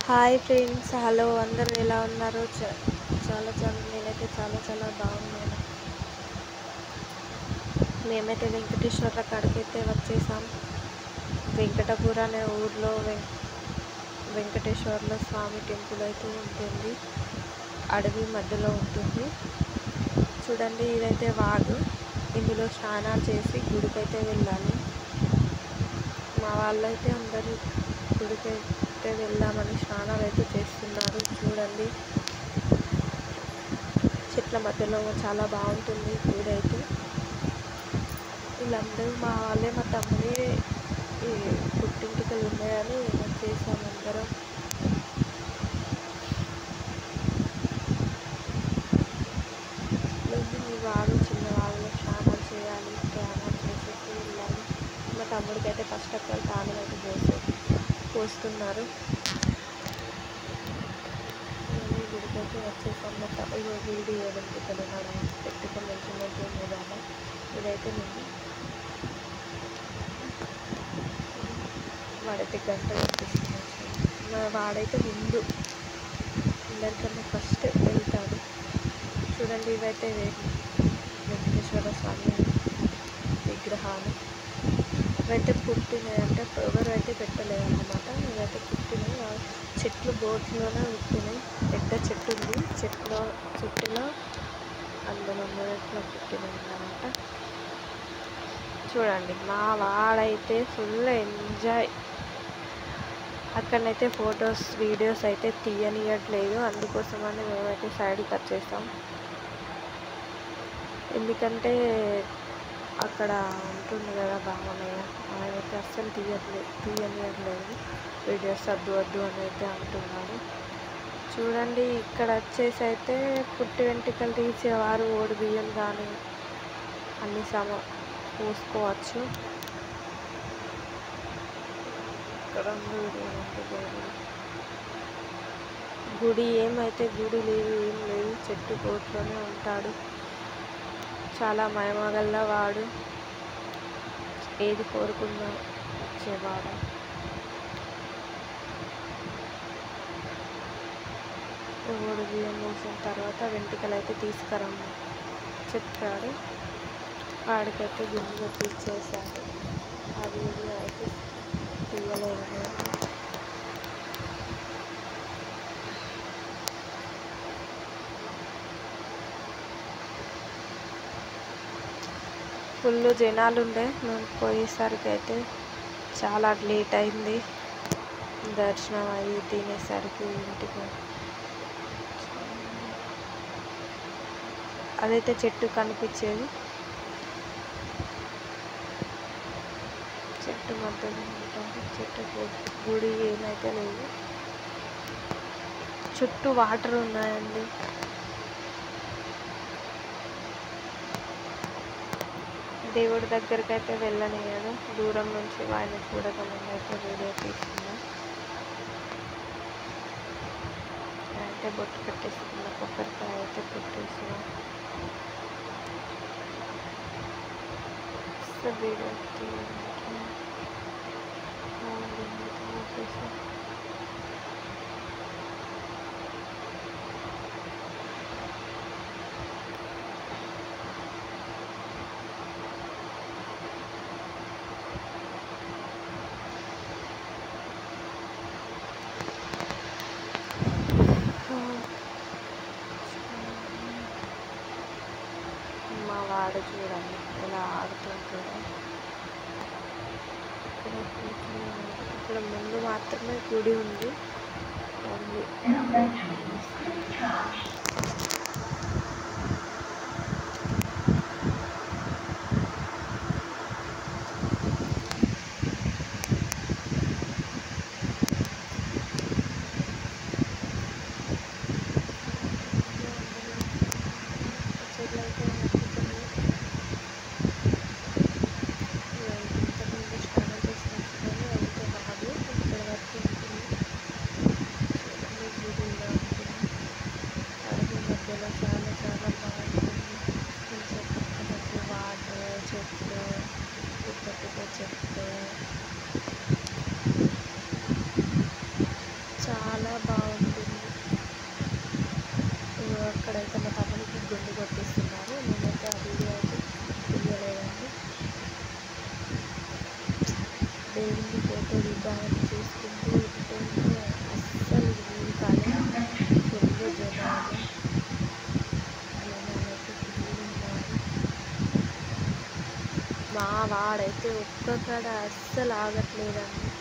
Hi friends, hello అందరూ ఎలా ఉన్నారు? నేనైతే చాలా బాగున్నాను. మేమైతే వెంకటేశ్వర్ల కాడికైతే వచ్చేసాం. వెంకటపుర అనే ఊర్లో వెంకటేశ్వర్ల స్వామి టెంపుల్ అయితే ఉంటుంది. అడవి మధ్యలో ఉంటుంది. చూడండి, ఇదైతే వాగు. ఇందులో స్నానాలు చేసి గుడికైతే వెళ్ళాలి. మా వాళ్ళైతే అందరూ గుడికైతే వెళ్దామని స్నానాలు అయితే చేస్తున్నారు. చూడండి, చెట్ల మధ్యలో చాలా బాగుంటుంది గుడి అయితే. వీళ్ళందరూ మా వాళ్ళే, మా తమ్ముడే ఈ పుట్టింటికలు ఉన్నాయని వచ్చేసాము అందరం. మీ వాళ్ళు చిన్నవాళ్ళు స్నానాలు చేయాలి, స్నానాలు చేసేసి వెళ్ళాలి. మా తమ్ముడికి అయితే ఫస్ట్ అక్కడ తాళం అయితే పోస్తున్నారు. గుడికైతే వచ్చేసాం. ఇగో వీడి ఏడంటి తెలంగాణ పెట్టుకొని వెళ్తున్నట్టు బాగా. ఇదైతే నేను వాడైతే గంట కనిపిస్తున్నాడు. వాడైతే ముందు అందరికన్నా ఫస్ట్ వెళ్తాడు. చూడండి, ఇవైతే వెంకటేశ్వర స్వామి విగ్రహాలు. ఇవైతే పుట్టినాయి, అంటే ఎవరు అయితే పెట్టలేదు అన్నమాట. ఇవైతే పుట్టినాయి, చెట్లు బోట్లోనే పుట్టినాయి. పెద్ద చెట్టు ఉంది, చెట్టులో అందులో మొదట్లో పుట్టినాయి అన్నమాట. చూడండి, మా వాడైతే ఫుల్ ఎంజాయ్. అక్కడనైతే ఫొటోస్ వీడియోస్ అయితే తీయనియట్లేదు. అందుకోసమని మేమైతే సైడ్కి వచ్చేస్తాం. ఎందుకంటే అక్కడ ఉంటుంది కదా బామయ్య, ఆయనైతే అస్సలు తీయనియట్లేదు. వీడియోస్ వద్దు అని అయితే అంటున్నాడు. చూడండి, ఇక్కడ వచ్చేసి అయితే పుట్టి వెంట్రుకలు తీసేవారు ఓడి బియ్యం కానీ అన్ని పోసుకోవచ్చు. ఇక్కడ గుడి గుడి లేదు, ఏం లేదు. చెట్టు కోట్లోనే ఉంటాడు. చాలా మహిమగల్ల వాడు, ఏది కోరుకున్నా ఇచ్చేవాడు. ఓడి బియ్యం వేసిన తర్వాత వెంట్రుకలు అయితే తీసుకురమ్మ చెప్పాడు. వాడికైతే గిన్నెలో తీసేసాడు. అది ఇది అయితే తీయలేదు. ఫుల్ జనాలు ఉండే. మేము పోయేసరికి అయితే చాలా లేట్ అయింది. దర్శనం అయ్యి తినేసరికి ఇంటికి. అదైతే చెట్టు కనిపించేది, చెట్టు మధ్యలో ఉంటుంది. చెట్టు గుడి ఏమైతే లేదు, చుట్టూ వాటర్ ఉన్నాయండి. దేవుడి దగ్గరికి అయితే వెళ్ళనియదు. దూరం నుంచి ఆయన చూడగలను అయితే వీడియో తీసుకున్నాం. అయితే బొట్టు పెట్టేసుకున్న, కొబ్బరికాయ అయితే పెట్టేసిన వీడియో మా వాడు చూడండి ఇలా ఆడుతుంటాడు. ఇక్కడ ముందు మాత్రమే గుడి ఉంది. కొబ్బరికాయలు కొట్టిస్తున్నారు. నేనైతే ఆ వీడియో అయితే తీయలేదండి. దేవుడిని ఫోటో దిద్దామని చూసుకుంటూ ఉంటే అస్సలు వీలు కాలేదు. ఫుల్ జనాలైతే ఫుల్ ఉన్నారు. మా వాడైతే ఒక్క కాడ అస్సలు ఆగట్లేదండి.